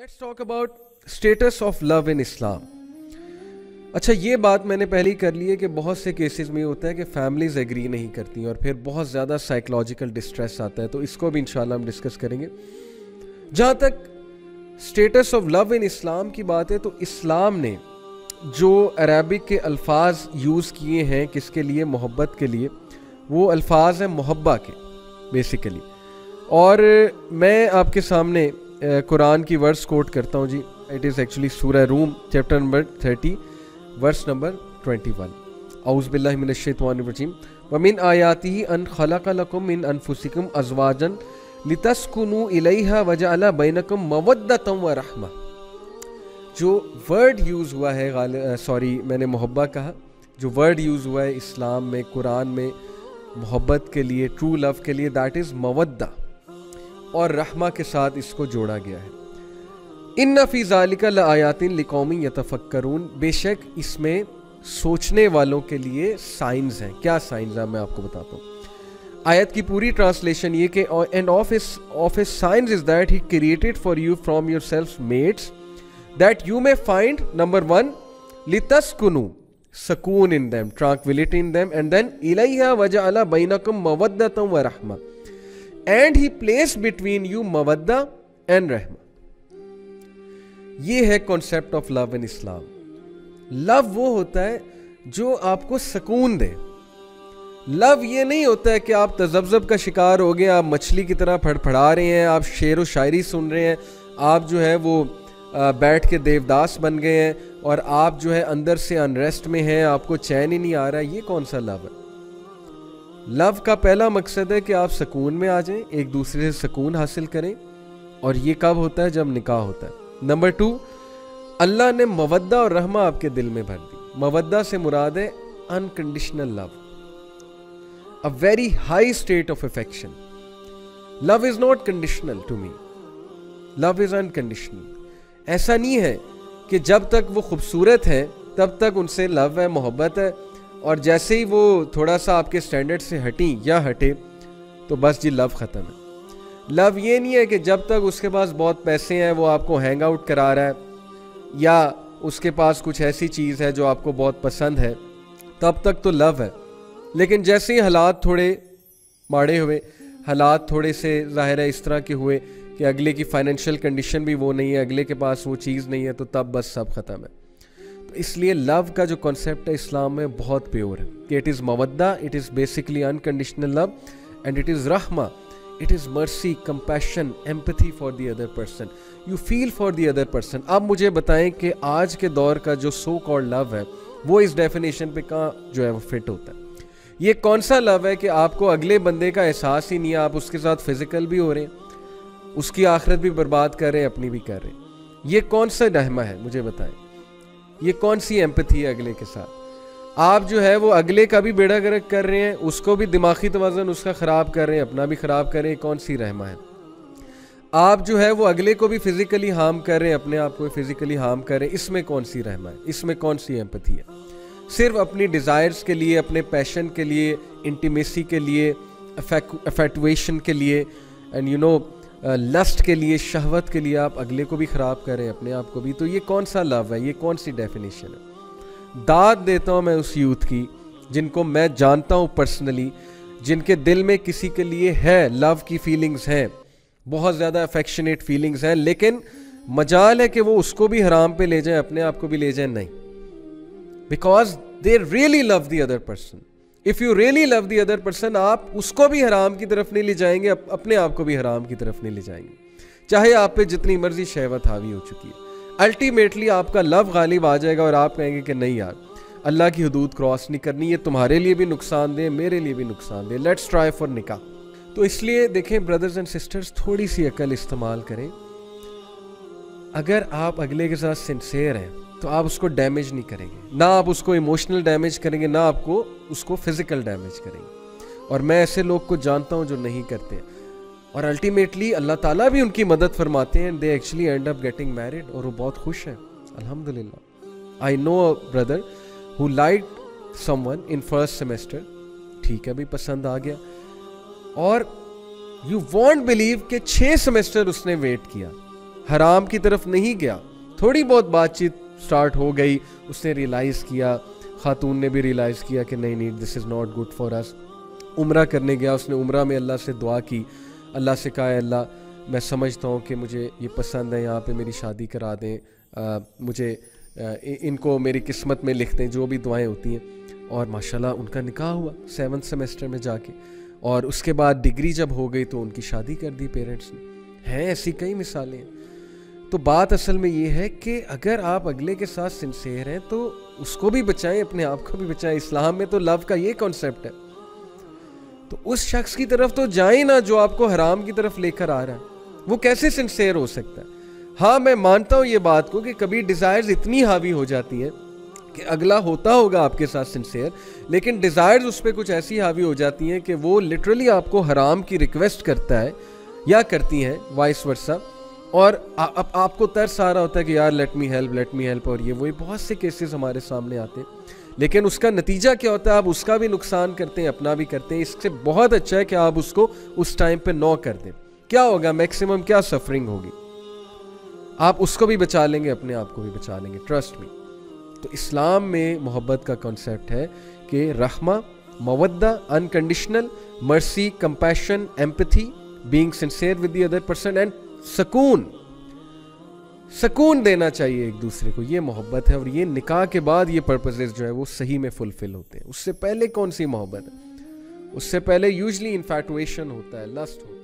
Let's talk about status of love in Islam. अच्छा, ये बात मैंने पहले ही कर ली है कि बहुत से केसेस में होता है कि फैमिलीज एग्री नहीं करती और फिर बहुत ज़्यादा साइकोलॉजिकल डिस्ट्रेस आता है, तो इसको भी इंशाल्लाह हम डिस्कस करेंगे। जहाँ तक स्टेटस ऑफ लव इन इस्लाम की बात है, तो इस्लाम ने जो अरबिक के अल्फाज यूज़ किए हैं किसके लिए, मोहब्बत के लिए, वो अल्फाज हैं मोहब्बा के बेसिकली। और मैं आपके सामने कुरान की वर्स कोट करता हूँ जी। इट इज़ एक्चुअली सूरह रूम चैप्टर नंबर 30 वर्स नंबर 21। औज़ु बिल्लाहि मिनश शैतानिर रजीम। व मिन आयातिही अन खलक़ लकुम मिन अनफुसिकुम अज़वाजन लितस्कुनु इलैहा व जअला बैनकुम मवद्दतन व रहमा। जो वर्ड यूज़ हुआ है, मैंने मोहब्बा कहा, जो वर्ड यूज़ हुआ है इस्लाम में, कुरान में मोहब्बत के लिए, ट्रू लव के लिए, दैट इज़ मवद्दा, और रहमा के साथ इसको जोड़ा गया है। इन्ना फी ज़ालिका लआयातिन लिकौमिन यतफक्करून। बेशक इसमें सोचने वालों के लिए साइंस हैं। क्या साइंस है, मैं आपको बताता हूँ। आयत की पूरी ट्रांसलेशन ये कि and of his signs is that he created for you from yourselves mates that you may find number 1 लितस्कुनु सकून in them, tranquility in them, and then इलैहा वजअला बैनकुम मवद्दतन व रहमा, and he place between you मवद्दा एंड रहमा। ये है concept of love in Islam. Love वो होता है जो आपको सुकून दे। लव ये नहीं होता है कि आप तजब्जब का शिकार हो गए, आप मछली की तरह फड़फड़ा रहे हैं, आप शेर व शायरी सुन रहे हैं, आप जो है वो बैठ के देवदास बन गए हैं और आप जो है अंदर से अनरेस्ट में हैं, आपको चैन ही नहीं आ रहा है। ये कौन सा लव है? लव का पहला मकसद है कि आप सुकून में आ जाएं, एक दूसरे से सुकून हासिल करें, और ये कब होता है? जब निकाह होता है। नंबर 2, अल्लाह ने मवद्दा और रहमा आपके दिल में भर दी। मवद्दा से मुराद है unconditional love, a very high state of affection. Love is not conditional to me, love is unconditional. ऐसा नहीं है कि जब तक वो खूबसूरत है तब तक उनसे लव है, मोहब्बत है, और जैसे ही वो थोड़ा सा आपके स्टैंडर्ड से हटी या हटे तो बस जी लव ख़त्म है। लव ये नहीं है कि जब तक उसके पास बहुत पैसे हैं, वो आपको हैंग आउट करा रहा है, या उसके पास कुछ ऐसी चीज़ है जो आपको बहुत पसंद है, तब तक तो लव है। लेकिन जैसे ही हालात थोड़े माड़े हुए, हालात थोड़े से ज़ाहिर है इस तरह के हुए कि अगले की फाइनेंशियल कंडीशन भी वो नहीं है, अगले के पास वो चीज़ नहीं है, तो तब बस सब ख़त्म है। तो इसलिए लव का जो कॉन्सेप्ट है इस्लाम में बहुत प्योर है कि इट इज़ मवद्दा, it is basically unconditional love, and it is रहमा, it is mercy, compassion, empathy for the other person, you feel for the other person. अब मुझे बताएं कि आज के दौर का जो सो कॉल्ड लव है वो इस डेफिनेशन पे कहाँ जो है वो फिट होता है? ये कौन सा लव है कि आपको अगले बंदे का एहसास ही नहीं है, आप उसके साथ फिजिकल भी हो रहे हैं, उसकी आखिरत भी बर्बाद कर रहे हैं, अपनी भी कर रहे हैं? ये कौन सा रहमा है, मुझे बताएं? ये कौन सी एम्पैथी है अगले के साथ? आप जो है वो अगले का भी बेड़ा गर्क कर रहे हैं, उसको भी दिमागी तवाज़ुन उसका ख़राब कर रहे हैं, अपना भी ख़राब कर रहे हैं। कौन सी रहमा है? आप जो है वो अगले को भी फिज़िकली हार्म कर रहे हैं, अपने आप को फिज़िकली हार्म कर रहे हैं। इसमें कौन सी रहमा है? इसमें कौन सी एम्पैथी है? सिर्फ अपनी डिज़ायर्स के लिए, अपने पैशन के लिए, इंटीमेसी के लिए, अफेक्टुएशन के लिए, एंड यू नो लस्ट के लिए, शहवत के लिए आप अगले को भी ख़राब कर रहे हैं, अपने आप को भी। तो ये कौन सा लव है? ये कौन सी डेफिनेशन है? दाद देता हूँ मैं उस यूथ की जिनको मैं जानता हूँ पर्सनली, जिनके दिल में किसी के लिए है, लव की फीलिंग्स हैं, बहुत ज़्यादा अफेक्शनेट फीलिंग्स हैं, लेकिन मजाल है कि वो उसको भी हराम पे ले जाएं, अपने आप को भी ले जाएं। नहीं, because they really love the other person. If you really love the other person, आप उसको भी हराम की तरफ नहीं ले जाएंगे, अपने आप को भी हराम की तरफ नहीं ले जाएंगे, चाहे आप पे जितनी मर्जी शहवत हावी हो चुकी है। अल्टीमेटली आपका लव गालिब आ जाएगा और आप कहेंगे कि नहीं यार, अल्लाह की हदूद क्रॉस नहीं करनी, ये तुम्हारे लिए भी नुकसानदेह, मेरे लिए भी नुकसानदेह, लेट्स ट्राई फॉर निकाह। तो इसलिए देखें ब्रदर्स एंड सिस्टर्स, थोड़ी सी अकल इस्तेमाल करें। अगर आप अगले के साथ सिंसियर हैं तो आप उसको डैमेज नहीं करेंगे, ना आप उसको इमोशनल डैमेज करेंगे, ना आपको उसको फिजिकल डैमेज करेंगे। और मैं ऐसे लोग को जानता हूँ जो नहीं करते, और अल्टीमेटली अल्लाह ताला भी उनकी मदद फरमाते हैं, they actually and up getting married, और वो बहुत खुश हैं अल्हम्दुलिल्लाह। I know a brother who liked someone in first semester, ठीक है भी, पसंद आ गया, और यू वॉन्ट बिलीव कि 6 सेमेस्टर उसने वेट किया हराम की तरफ नहीं गया। थोड़ी बहुत बातचीत स्टार्ट हो गई, उसने रियलाइज़ किया, खातून ने भी रियलाइज़ किया कि नहीं this is not good for us. उम्रा करने गया, उसने उम्रा में अल्लाह से दुआ की, अल्लाह से कहा अल्लाह मैं समझता हूँ कि मुझे ये पसंद है, यहाँ पे मेरी शादी करा दें, मुझे इनको मेरी किस्मत में लिख दें, जो भी दुआएं होती हैं। और माशाल्लाह उनका निकाह हुआ 7th सेमेस्टर में जाके, और उसके बाद डिग्री जब हो गई तो उनकी शादी कर दी पेरेंट्स ने। हैं ऐसी कई मिसालें हैं। तो बात असल में ये है कि अगर आप अगले के साथ सिंसेयर हैं तो उसको भी बचाएं, अपने आप को भी बचाएं। इस्लाम में तो लव का ये कॉन्सेप्ट है। तो उस शख्स की तरफ तो जाए ना जो आपको हराम की तरफ लेकर आ रहा है, वो कैसे सिंसेयर हो सकता है? हाँ, मैं मानता हूँ ये बात को कि कभी डिज़ायर्स इतनी हावी हो जाती हैं कि अगला होता होगा आपके साथ सिंसेयर, लेकिन डिज़ायर्स उस पर कुछ ऐसी हावी हो जाती हैं कि वो लिटरली आपको हराम की रिक्वेस्ट करता है या करती हैं, वाइस वर्सा। और आपको तरस आ रहा होता है कि यार लेट मी हेल्प, और ये वही बहुत से केसेस हमारे सामने आते हैं। लेकिन उसका नतीजा क्या होता है? आप उसका भी नुकसान करते हैं, अपना भी करते हैं। इससे बहुत अच्छा है कि आप उसको उस टाइम पे नो कर दें। क्या होगा? मैक्सिमम क्या सफरिंग होगी? आप उसको भी बचा लेंगे, अपने आप को भी बचा लेंगे, ट्रस्ट मी। तो इस्लाम में मोहब्बत का कॉन्सेप्ट है कि रहमा, मवद्दा, unconditional mercy, compassion, empathy, being sincere with the other person, and सुकून देना चाहिए एक दूसरे को। ये मोहब्बत है। और ये निकाह के बाद ये पर्पसेस जो है वो सही में फुलफिल होते हैं। उससे पहले कौन सी मोहब्बत है? उससे पहले यूजुअली इन्फैटुएशन होता है, लस्ट होता है।